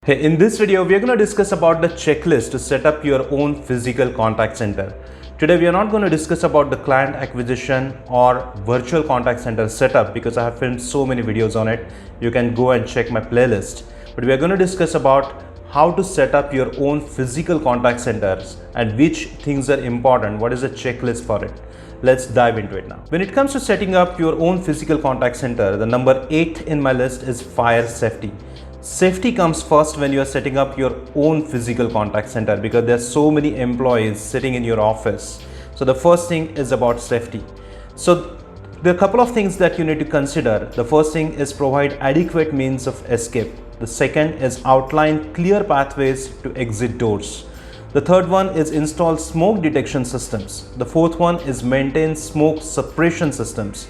Hey, in this video, we are going to discuss about the checklist to set up your own physical contact center. Today, we are not going to discuss about the client acquisition or virtual contact center setup because I have filmed so many videos on it. You can go and check my playlist. But we are going to discuss about how to set up your own physical contact centers and which things are important. What is the checklist for it? Let's dive into it now. When it comes to setting up your own physical contact center, the number 8 in my list is fire safety. Safety comes first when you are setting up your own physical contact center because there are so many employees sitting in your office. So the first thing is about safety. So there are a couple of things that you need to consider. The first thing is provide adequate means of escape. The second is outline clear pathways to exit doors. The third one is install smoke detection systems. The fourth one is maintain smoke suppression systems.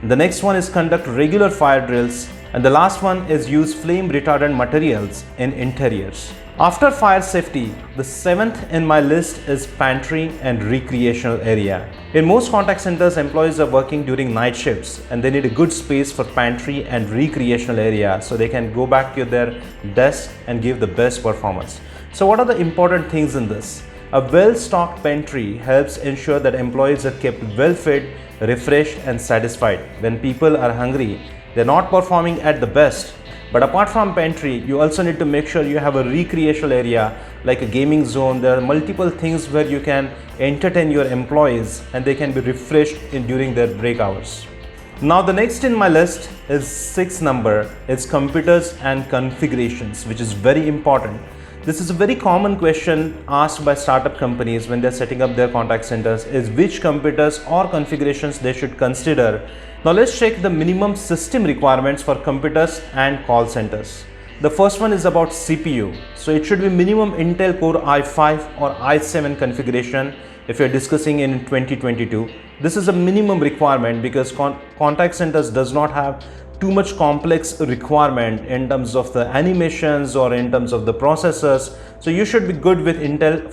The next one is conduct regular fire drills. And the last one is use flame retardant materials in interiors. After fire safety, the 7th in my list is pantry and recreational area. In most contact centers, employees are working during night shifts and they need a good space for pantry and recreational area so they can go back to their desk and give the best performance. So what are the important things in this? A well-stocked pantry helps ensure that employees are kept well-fed, refreshed and satisfied. When people are hungry, they're not performing at the best. But apart from pantry, you also need to make sure you have a recreational area like a gaming zone. There are multiple things where you can entertain your employees and they can be refreshed during their break hours. Now the next in my list is 6th number. It's computers and configurations, which is very important. This is a very common question asked by startup companies when they're setting up their contact centers is which computers or configurations they should consider. Now let's check the minimum system requirements for computers and call centers. The first one is about CPU. So it should be minimum Intel Core i5 or i7 configuration if you're discussing in 2022. This is a minimum requirement because contact centers does not have too much complex requirement in terms of the animations or in terms of the processors. So you should be good with Intel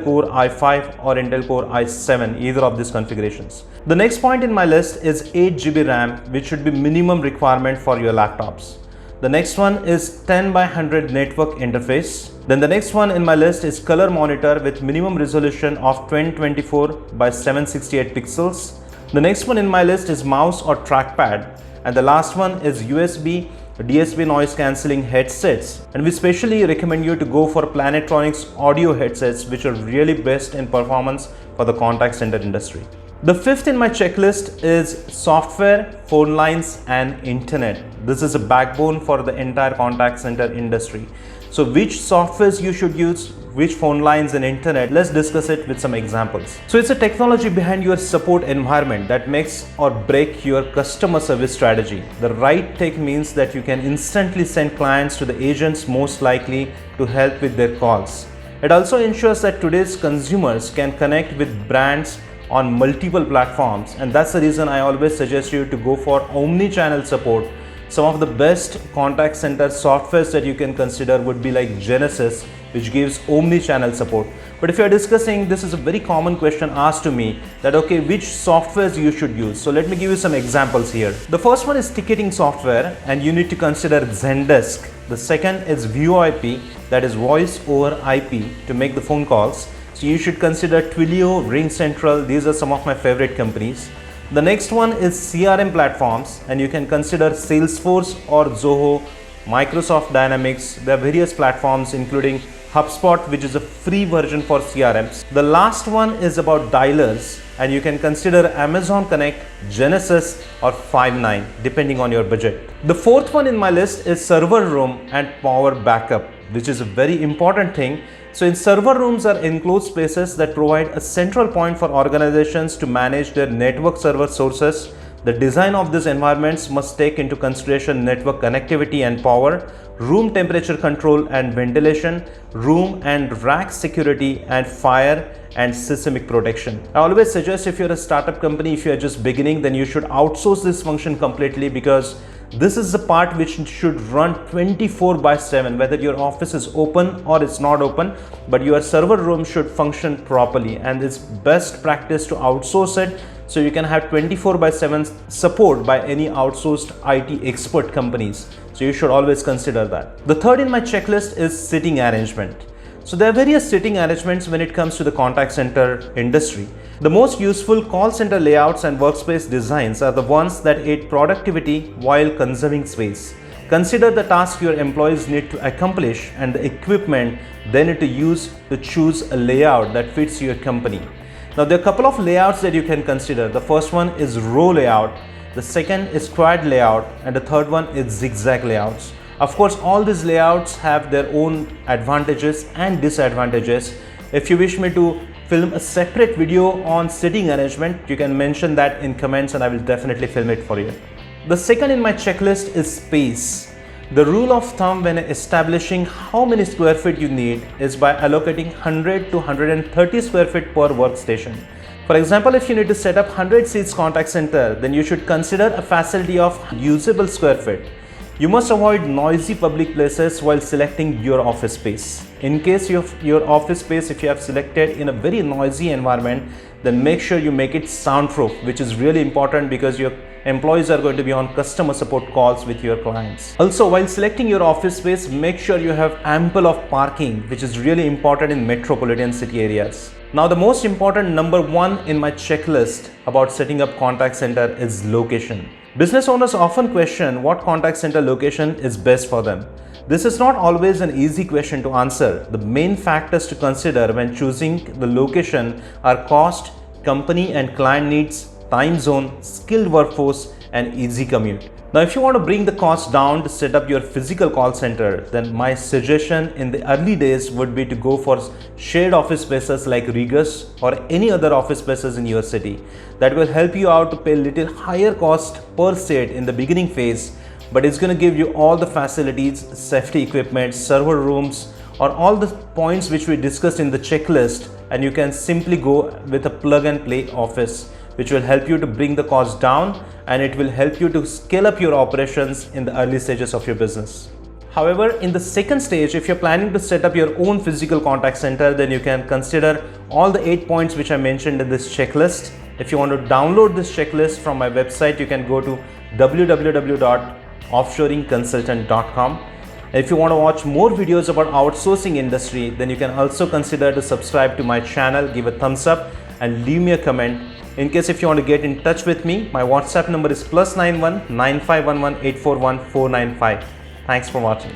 Core i5 or Intel Core i7, either of these configurations. The next point in my list is 8 GB RAM, which should be minimum requirement for your laptops. The next one is 10 by 100 network interface. Then the next one in my list is color monitor with minimum resolution of 2024 by 768 pixels. The next one in my list is mouse or trackpad. And the last one is USB DSP noise cancelling headsets, and we specially recommend you to go for Plantronics audio headsets, which are really best in performance for the contact center industry. The 5th in my checklist is software, phone lines and internet. This is a backbone for the entire contact center industry. So which softwares you should use, which phone lines and internet, let's discuss it with some examples. So it's a technology behind your support environment that makes or break your customer service strategy. The right tech means that you can instantly send clients to the agents most likely to help with their calls. It also ensures that today's consumers can connect with brands on multiple platforms, and that's the reason I always suggest you to go for omni-channel support. Some of the best contact center softwares that you can consider would be like Genesys, which gives omni-channel support. But if you're discussing, this is a very common question asked to me that okay, which softwares you should use. So let me give you some examples here. The first one is ticketing software and you need to consider Zendesk. The second is VoIP, that is voice over IP to make the phone calls. So you should consider Twilio, RingCentral. These are some of my favorite companies. The next one is CRM platforms and you can consider Salesforce or Zoho, Microsoft Dynamics. There are various platforms including HubSpot, which is a free version for CRMs. The last one is about dialers and you can consider Amazon Connect, Genesys or Five9 depending on your budget. The 4th one in my list is server room and power backup, which is a very important thing. So in server rooms are enclosed spaces that provide a central point for organizations to manage their network server sources. The design of these environments must take into consideration network connectivity and power, room temperature control and ventilation, room and rack security and fire and seismic protection. I always suggest if you're a startup company, if you're just beginning, then you should outsource this function completely because this is the part which should run 24/7, whether your office is open or it's not open, but your server room should function properly and it's best practice to outsource it so you can have 24/7 support by any outsourced IT expert companies. So you should always consider that. The third in my checklist is sitting arrangement. So there are various sitting arrangements when it comes to the contact center industry. The most useful call center layouts and workspace designs are the ones that aid productivity while conserving space. Consider the task your employees need to accomplish and the equipment they need to use to choose a layout that fits your company. Now there are a couple of layouts that you can consider. The first one is row layout, the second is quad layout, and the third one is zigzag layouts. Of course, all these layouts have their own advantages and disadvantages. If you wish me to film a separate video on sitting arrangement, you can mention that in comments and I will definitely film it for you. The second in my checklist is space. The rule of thumb when establishing how many square feet you need is by allocating 100 to 130 square feet per workstation. For example, if you need to set up 100 seats contact center, then you should consider a facility of usable square feet. You must avoid noisy public places while selecting your office space. In case your office space, if you have selected in a very noisy environment, then make sure you make it soundproof, which is really important because your employees are going to be on customer support calls with your clients. Also, while selecting your office space, make sure you have ample of parking, which is really important in metropolitan city areas. Now, the most important number one in my checklist about setting up contact center is location. Business owners often question what contact center location is best for them. This is not always an easy question to answer. The main factors to consider when choosing the location are cost, company and client needs, time zone, skilled workforce, and easy commute. Now, if you want to bring the cost down to set up your physical call center, then my suggestion in the early days would be to go for shared office spaces like Regus or any other office spaces in your city. That will help you out to pay a little higher cost per seat in the beginning phase, but it's going to give you all the facilities, safety equipment, server rooms, or all the points which we discussed in the checklist, and you can simply go with a plug and play office, which will help you to bring the cost down and it will help you to scale up your operations in the early stages of your business. However, in the second stage, if you're planning to set up your own physical contact center, then you can consider all the 8 points which I mentioned in this checklist. If you want to download this checklist from my website, you can go to www.offshoringconsultant.com. If you want to watch more videos about outsourcing industry, then you can also consider to subscribe to my channel, give a thumbs up and leave me a comment. In case if you want to get in touch with me, my WhatsApp number is +91 9511 841 495. Thanks for watching.